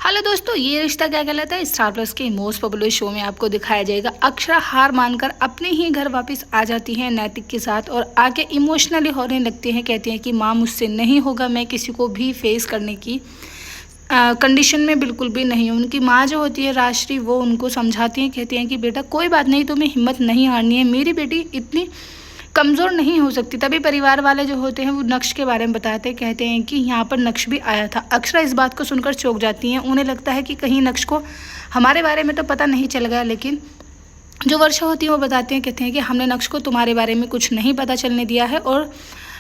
Hello दोस्तों, ये रिश्ता क्या कहलाता है स्टार प्लस के मोस्ट पॉपुलर शो में आपको दिखाया जाएगा। अक्षरा हार मानकर अपने ही घर वापस आ जाती है नैतिक के साथ और आके इमोशनली होने लगती हैं। कहती हैं कि माँ मुझसे नहीं होगा, मैं किसी को भी फेस करने की कंडीशन में बिल्कुल भी नहीं हूँ। उनकी माँ जो होती है राष्ट्रीय, वो उनको समझाती हैं, कहती हैं कि बेटा कोई बात नहीं, तुम्हें हिम्मत नहीं हारनी है, मेरी बेटी इतनी कमज़ोर नहीं हो सकती। तभी परिवार वाले जो होते हैं वो नक्श के बारे में बताते हैं, कहते हैं कि यहाँ पर नक्श भी आया था। अक्षरा इस बात को सुनकर चौंक जाती हैं। उन्हें लगता है कि कहीं नक्श को हमारे बारे में तो पता नहीं चल गया, लेकिन जो वर्षा होती है वो बताते हैं, कहते हैं कि हमने नक्श को तुम्हारे बारे में कुछ नहीं पता चलने दिया है और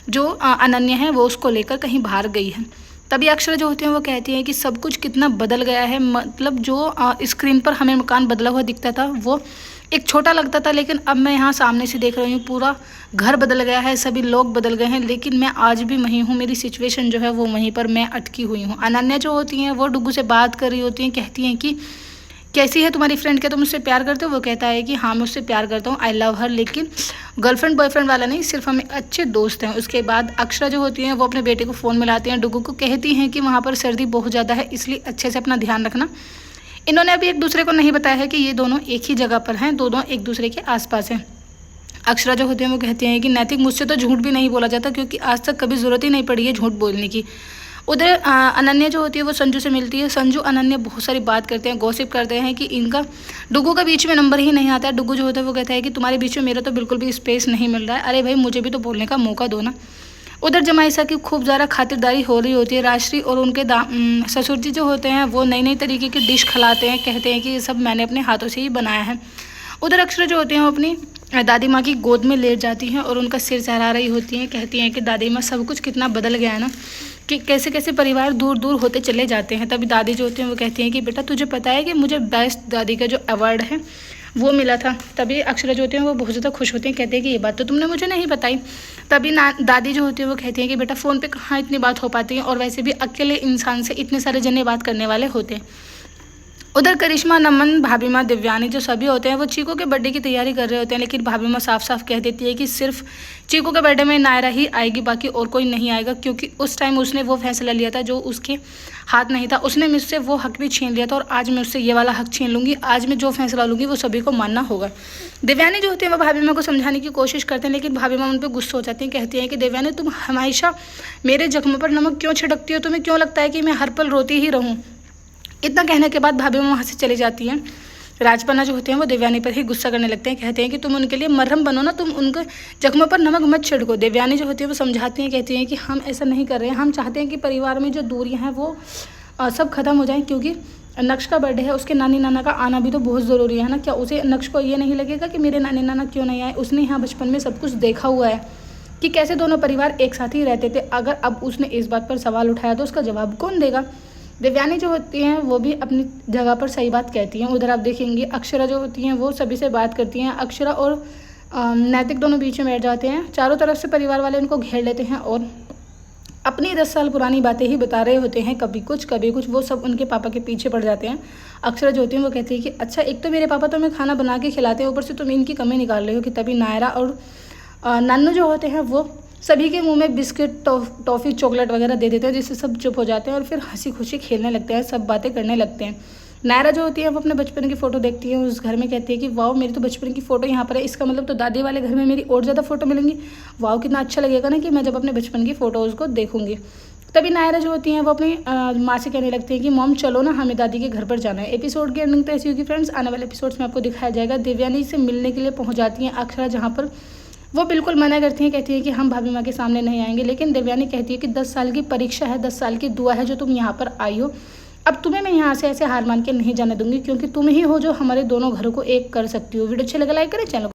जो अनन्या है वो उसको लेकर कहीं बाहर गई है। तभी अक्षरा जो होती हैं वो कहती हैं कि सब कुछ कितना बदल गया है। मतलब जो स्क्रीन पर हमें मकान बदला हुआ दिखता था वो एक छोटा लगता था, लेकिन अब मैं यहाँ सामने से देख रही हूँ पूरा घर बदल गया है, सभी लोग बदल गए हैं, लेकिन मैं आज भी वहीं हूँ। मेरी सिचुएशन जो है वो वहीं पर मैं अटकी हुई हूँ। अनन्या जो होती हैं वो डुग्गू से बात कर रही होती हैं, कहती हैं कि कैसी है तुम्हारी फ्रेंड, क्या तुम मुझसे प्यार करते हो? वो कहता है कि हाँ मैं उससे प्यार करता हूँ, आई लव हर, लेकिन गर्लफ्रेंड बॉयफ्रेंड वाला नहीं, सिर्फ हम अच्छे दोस्त हैं। उसके बाद अक्षरा जो होती हैं वो अपने बेटे को फ़ोन मिलाती हैं, डुग्गू को कहती हैं कि वहाँ पर सर्दी बहुत ज़्यादा है, इसलिए अच्छे से अपना ध्यान रखना। इन्होंने अभी एक दूसरे को नहीं बताया है कि ये दोनों एक ही जगह पर हैं, दोनों एक दूसरे के आसपास हैं। अक्षरा जो होती हैं वो कहती हैं कि नैतिक मुझसे तो झूठ भी नहीं बोला जाता, क्योंकि आज तक कभी ज़रूरत ही नहीं पड़ी है झूठ बोलने की। उधर अनन्या जो होती है वो संजू से मिलती है। संजू अनन्या बहुत सारी बात करते हैं, गॉसिप करते हैं कि इनका डुग्गू का बीच में नंबर ही नहीं आता है। डुग्गू जो होता है वो कहता है कि तुम्हारे बीच में मेरा तो बिल्कुल भी स्पेस नहीं मिल रहा है, अरे भाई मुझे भी तो बोलने का मौका दो ना। उधर जमाईसा की खूब ज़्यादा खातिरदारी हो रही होती है। राष्ट्रीय और उनके ससुर जी जो होते हैं वो नई नई तरीके की डिश खिलाते हैं, कहते हैं कि ये सब मैंने अपने हाथों से ही बनाया है। उधर अक्षरा जो होती हैं वो अपनी दादी माँ की गोद में लेट जाती हैं और उनका सिर सहरा रही होती हैं, कहती हैं कि दादी माँ सब कुछ कितना बदल गया है ना, कि कैसे कैसे परिवार दूर दूर होते चले जाते हैं। तभी दादी जो होती हैं वो कहती हैं कि बेटा तुझे पता है कि मुझे बेस्ट दादी का जो अवार्ड है वो मिला था। तभी अक्षरा जो होती हैं वो बहुत ज़्यादा खुश होती हैं, कहते हैं कि ये बात तो तुमने मुझे नहीं बताई। तभी दादी जो होती है वो कहती हैं कि बेटा फ़ोन पे कहाँ इतनी बात हो पाती है, और वैसे भी अकेले इंसान से इतने सारे जने बात करने वाले होते हैं। उधर करिश्मा, नमन, भाभी माँ, दिव्यानी जो सभी होते हैं वो चीकू के बर्थडे की तैयारी कर रहे होते हैं, लेकिन भाभी माँ साफ साफ कह देती है कि सिर्फ चीकू के बर्थडे में नायरा ही आएगी, बाकी और कोई नहीं आएगा, क्योंकि उस टाइम उसने वो फैसला लिया था जो उसके हाथ नहीं था। उसने मुझसे वो हक भी छीन लिया था और आज मैं उससे ये वाला हक छीन लूँगी। आज मैं जो फैसला लूँगी वो सभी को मानना होगा। दिव्यानी जो होती है वो भाभी माँ को समझाने की कोशिश करते हैं, लेकिन भाभी माँ उन पर गुस्सा हो जाती हैं, कहती हैं कि दिव्यानी तुम हमेशा मेरे जख्म पर नमक क्यों छिड़कती हो, तुम्हें क्यों लगता है कि मैं हर पल रोती ही रहूँ? इतना कहने के बाद भाभी माँ वहाँ से चली जाती हैं। राजपन्ना जो होते हैं वो दिव्यानी पर ही गुस्सा करने लगते हैं, कहते हैं कि तुम उनके लिए मरहम बनो ना, तुम उनके जख्मों पर नमक मत छिड़को। दिव्यानी जो होती है वो समझाती हैं, कहती हैं कि हम ऐसा नहीं कर रहे हैं, हम चाहते हैं कि परिवार में जो दूरियां हैं वो सब खत्म हो जाएं, क्योंकि नक्श का बर्थडे है, उसके नानी नाना का आना भी तो बहुत ज़रूरी है ना। क्या उसे नक्श को ये नहीं लगेगा कि मेरे नानी नाना क्यों नहीं आए? उसने यहाँ बचपन में सब कुछ देखा हुआ है कि कैसे दोनों परिवार एक साथ ही रहते थे। अगर अब उसने इस बात पर सवाल उठाया तो उसका जवाब कौन देगा? दिव्यानी जो होती हैं वो भी अपनी जगह पर सही बात कहती हैं। उधर आप देखेंगे अक्षरा जो होती हैं वो सभी से बात करती हैं। अक्षरा और नैतिक दोनों बीच में बैठ जाते हैं। चारों तरफ से परिवार वाले उनको घेर लेते हैं और अपनी 10 साल पुरानी बातें ही बता रहे होते हैं, कभी कुछ। वो सब उनके पापा के पीछे पड़ जाते हैं। अक्षरा जो होती हैं वो कहती है कि अच्छा, एक तो मेरे पापा तुम्हें खाना बना के खिलाते हैं, ऊपर से तुम इनकी कमी निकाल रहे हो। कि तभी नायरा और नानू जो होते हैं वो सभी के मुंह में बिस्किट, टॉफ़ी, चॉकलेट वगैरह दे देते हैं, जिससे सब चुप हो जाते हैं और फिर हंसी खुशी खेलने लगते हैं, सब बातें करने लगते हैं। नायरा जो होती है वो अपने बचपन की फ़ोटो देखती है उस घर में, कहती है कि वाह मेरी तो बचपन की फ़ोटो यहाँ पर है, इसका मतलब तो दादी वाले घर में मेरी और ज़्यादा फ़ोटो मिलेंगी। वाह कितना अच्छा लगेगा ना कि मैं जब अपने बचपन की फ़ोटोज़ को देखूंगी। तभी नायरा जो होती हैं वो अपनी माँ से कहने लगती हैं कि मॉम चलो ना, हमें दादी के घर पर जाना है। एपिसोड की एंडिंग तो ऐसी होगी फ्रेंड्स, आने वाले एपिसोड्स में आपको दिखाया जाएगा। दिव्यानी से मिलने के लिए पहुँच जाती हैं अक्षरा, जहाँ पर वो बिल्कुल मना करती हैं, कहती हैं कि हम भाभी माँ के सामने नहीं आएंगे। लेकिन दिव्यानी कहती है कि 10 साल की परीक्षा है, 10 साल की दुआ है जो तुम यहाँ पर आई हो। अब तुम्हें मैं यहाँ से ऐसे हार मान के नहीं जाने दूंगी, क्योंकि तुम ही हो जो हमारे दोनों घरों को एक कर सकती हो। वीडियो अच्छे लगे लाइक करें, चैनल